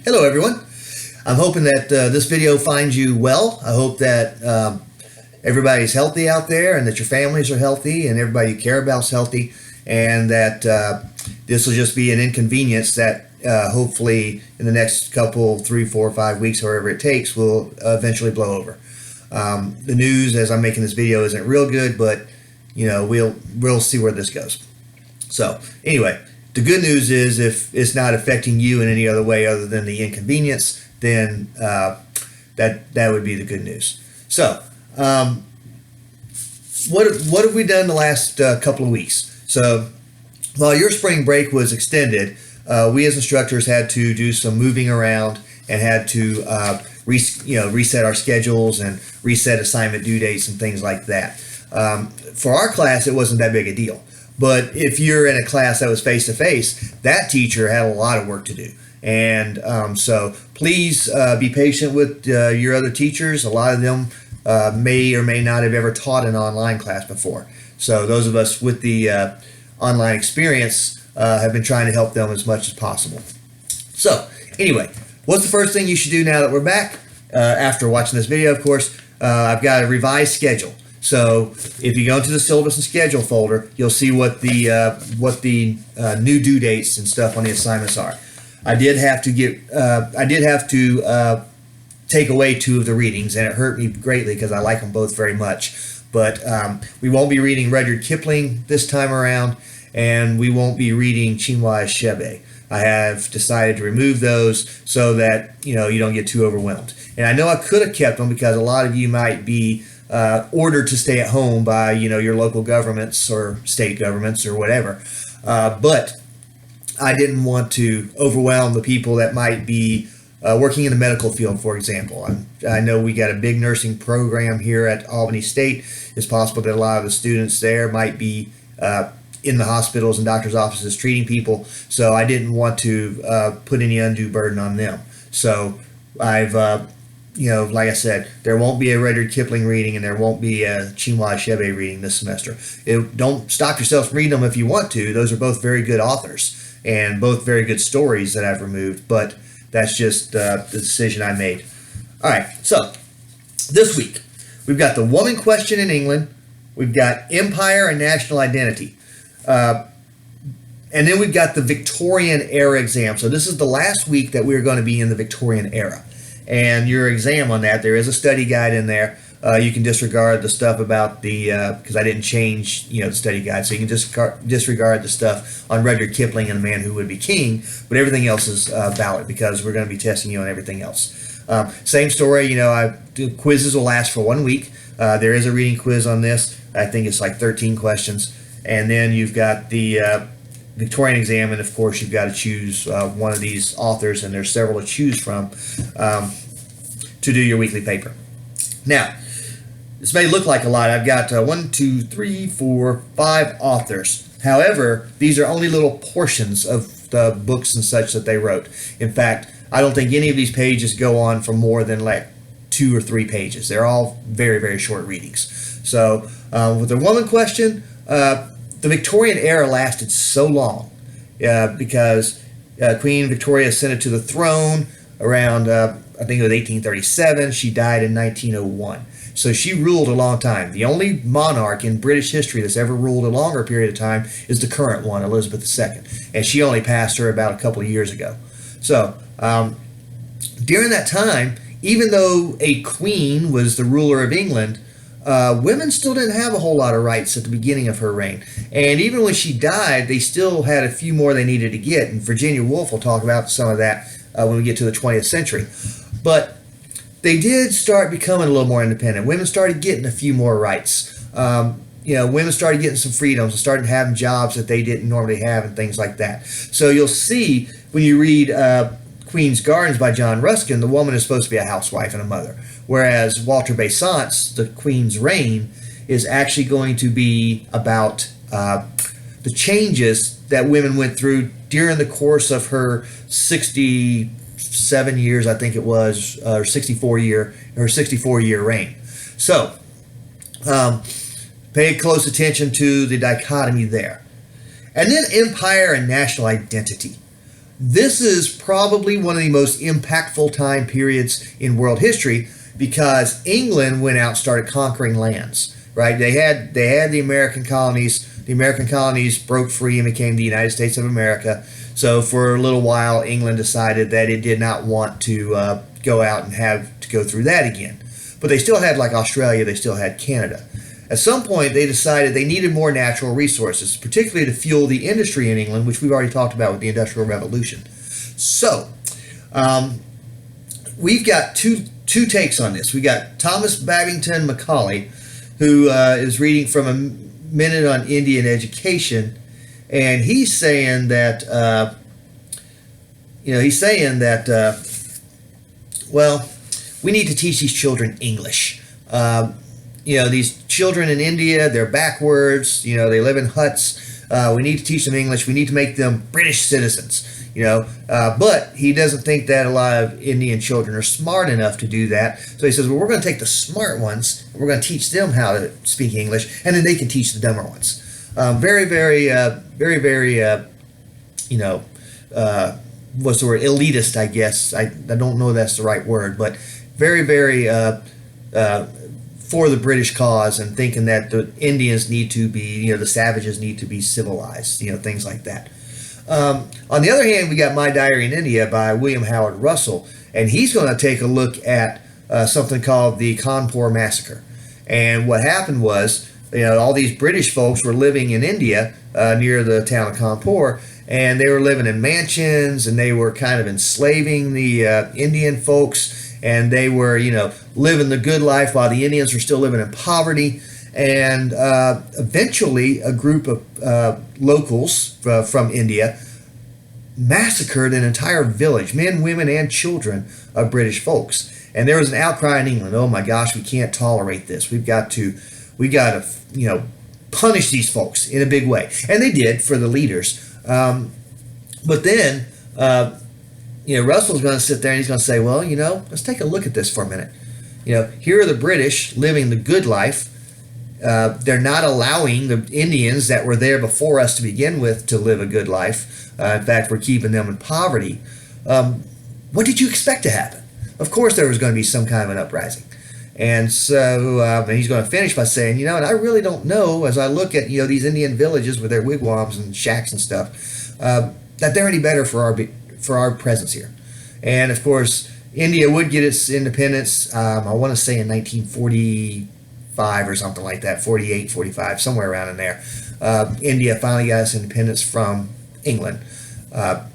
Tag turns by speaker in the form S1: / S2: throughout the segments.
S1: Hello everyone. I'm hoping that this video finds you well. I hope that everybody's healthy out there and that your families are healthy and everybody you care about is healthy, and that this will just be an inconvenience that hopefully in the next couple, 3, 4, 5 weeks, however it takes, will eventually blow over. The news as I'm making this video isn't real good, but you know, we'll see where this goes. So anyway, the good news is if it's not affecting you in any other way other than the inconvenience, then that would be the good news. So what have we done the last couple of weeks? So while your spring break was extended, we as instructors had to do some moving around and had to reset our schedules and reset assignment due dates and things like that. For our class, it wasn't that big a deal. But if you're in a class that was face-to-face, that teacher had a lot of work to do. And so please be patient with your other teachers. A lot of them may or may not have ever taught an online class before. So those of us with the online experience have been trying to help them as much as possible. So anyway, what's the first thing you should do now that we're back? After watching this video, of course, I've got a revised schedule. So if you go into the syllabus and schedule folder, you'll see what the new due dates and stuff on the assignments are. I did have to take away 2 of the readings, and it hurt me greatly because I like them both very much. But we won't be reading Rudyard Kipling this time around, and we won't be reading Chinua Achebe. I have decided to remove those so that you don't get too overwhelmed. And I know I could have kept them because a lot of you might be ordered to stay at home by your local governments or state governments or whatever, but I didn't want to overwhelm the people that might be working in the medical field, for example. I know we got a big nursing program here at Albany State. It's possible that a lot of the students there might be in the hospitals and doctors' offices treating people, so I didn't want to put any undue burden on them. So I've like I said, there won't be a Rudyard Kipling reading and there won't be a Chinua Achebe reading this semester. Don't stop yourself from reading them if you want to. Those are both very good authors and both very good stories that I've removed, but that's just the decision I made. All right, so this week we've got the woman question in England, we've got empire and national identity, and then we've got the Victorian era exam. So this is the last week that we're going to be in the Victorian era. And your exam on that, there is a study guide in there. You can disregard the stuff about because I didn't change, the study guide. So you can disregard the stuff on Rudyard Kipling and the Man Who Would Be King, but everything else is valid because we're going to be testing you on everything else. Same story, quizzes will last for 1 week. There is a reading quiz on this. I think it's like 13 questions. And then you've got the Victorian exam, and of course you've got to choose one of these authors, and there's several to choose from to do your weekly paper. Now, this may look like a lot. I've got 1, 2, 3, 4, 5 authors. However, these are only little portions of the books and such that they wrote. In fact, I don't think any of these pages go on for more than like 2 or 3 pages. They're all very, very short readings. So with the woman question, the Victorian era lasted so long because Queen Victoria ascended to the throne around, I think it was 1837. She died in 1901. So she ruled a long time. The only monarch in British history that's ever ruled a longer period of time is the current one, Elizabeth II. And she only passed her about a couple of years ago. So during that time, even though a queen was the ruler of England, women still didn't have a whole lot of rights at the beginning of her reign. And even when she died, they still had a few more they needed to get. And Virginia Woolf will talk about some of that when we get to the 20th century. But they did start becoming a little more independent. Women started getting a few more rights. Women started getting some freedoms and started having jobs that they didn't normally have and things like that. So you'll see when you read Queen's Gardens by John Ruskin, the woman is supposed to be a housewife and a mother. Whereas Walter Besant's The Queen's Reign is actually going to be about the changes that women went through during the course of her 67 years, I think it was, or 64 year reign. So pay close attention to the dichotomy there. And then empire and national identity. This is probably one of the most impactful time periods in world history because England went out and started conquering lands. Right? They had the American colonies. The American colonies broke free and became the United States of America. So for a little while, England decided that it did not want to go out and have to go through that again. But they still had, like Australia, they still had Canada. At some point, they decided they needed more natural resources, particularly to fuel the industry in England, which we've already talked about with the Industrial Revolution. So we've got two takes on this. We got Thomas Babington Macaulay, who is reading from A Minute on Indian Education, and he's saying that well, we need to teach these children English. These children in India, they're backwards. They live in huts. We need to teach them English. We need to make them British citizens. But he doesn't think that a lot of Indian children are smart enough to do that. So he says, well, we're going to take the smart ones, and we're going to teach them how to speak English, and then they can teach the dumber ones. Very, very, what's the word? Elitist, I guess. I don't know if that's the right word, but very, very for the British cause and thinking that the Indians need to be, the savages need to be civilized, things like that. On the other hand, we got My Diary in India by William Howard Russell, and he's going to take a look at something called the Kanpur Massacre. And what happened was, all these British folks were living in India near the town of Kanpur, and they were living in mansions, and they were kind of enslaving the Indian folks, and they were, living the good life while the Indians were still living in poverty. And eventually a group of locals from India massacred an entire village, men, women, and children of British folks. And there was an outcry in England, oh my gosh, we can't tolerate this. We got to punish these folks in a big way. And they did for the leaders. But then, Russell's going to sit there and he's going to say, well, let's take a look at this for a minute. Here are the British living the good life. They're not allowing the Indians that were there before us to begin with to live a good life. In fact, we're keeping them in poverty. What did you expect to happen? Of course, there was going to be some kind of an uprising. And so and he's going to finish by saying, and I really don't know, as I look at, these Indian villages with their wigwams and shacks and stuff, that they're any better for our presence here. And, of course, India would get its independence, I want to say in 1945 or something like that, 48, 45, somewhere around in there. India finally got its independence from England. But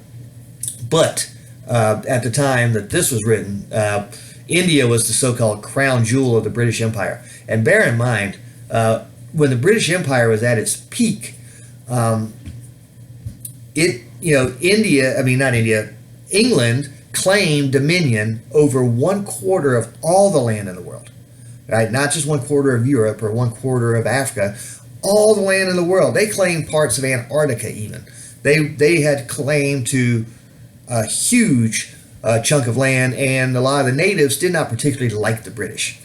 S1: at the time that this was written, India was the so-called crown jewel of the British Empire. And bear in mind, when the British Empire was at its peak, England claimed dominion over 1/4 of all the land in the world. Right? Not just 1/4 of Europe or 1/4 of Africa, all the land in the world. They claimed parts of Antarctica even. They had claim to a huge chunk of land, and a lot of the natives did not particularly like the British.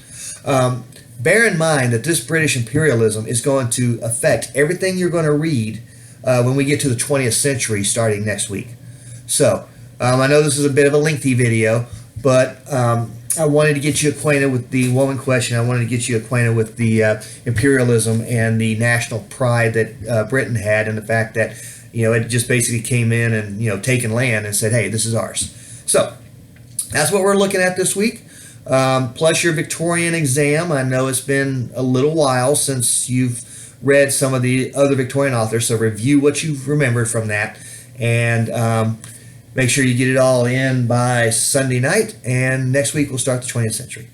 S1: Bear in mind that this British imperialism is going to affect everything you're going to read when we get to the 20th century starting next week. So, I know this is a bit of a lengthy video, but I wanted to get you acquainted with the woman question. I wanted to get you acquainted with the imperialism and the national pride that Britain had, and the fact that it just basically came in and taken land and said, hey, this is ours. So that's what we're looking at this week. Plus your Victorian exam. I know it's been a little while since you've read some of the other Victorian authors, so review what you've remembered from that, and make sure you get it all in by Sunday night, and next week we'll start the 20th century.